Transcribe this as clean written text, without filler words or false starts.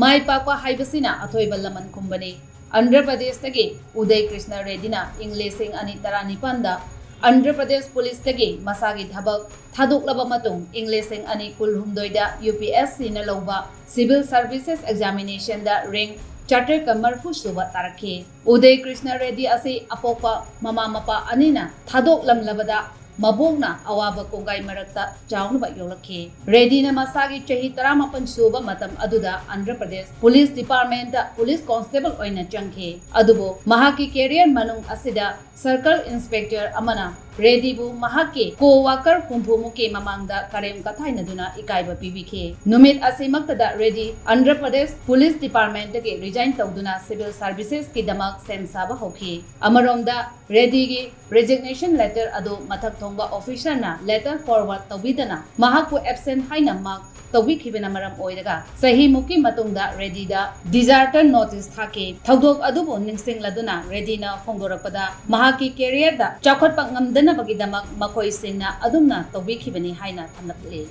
mai pakwa haibasina athoiba laman kumbani Andhra Pradesh tagi Uday Krishna Reddy na Englishing ani taranipanda Andhra Pradesh Police tagi masagi thabak thadoklaba matung Englishing ani kulhumdoida UPSC na lawba Civil Services Examination da rank Charter Kamarfu suba tarakhi Uday Krishna Reddy ase apopa mama mapa anina thadoklam labada Mabungna awaba kongai marakta jaunba yolakhe Reddy na masagi chahi 18 suba matam aduda Andhra Pradesh Police Department da Police Constable oina changkhe adubo mahaki career manung asida Circle Inspector amana Reddy bu mahaki co-worker kumpumuke mamangda karem kathainaduna ikaiba pibikhe numit asimaktada Reddy Andhra Pradesh Police Department ke resign tawduna Civil Services ki damak semsaba hokhi amaromda Reddy gi resignation letter adu mathak thongba officer na letter forward tawbidana mahakku absent haina mark tawbikhibena maram oidaga sahi muki matungda Reddy da deserter notice thake thaudok adubo ningsing laduna Reddy na phongdorakpada mahaki career da chakhotpa ngamdana bagi damak makhoi singna adumna tawbikhibani haina thamlaple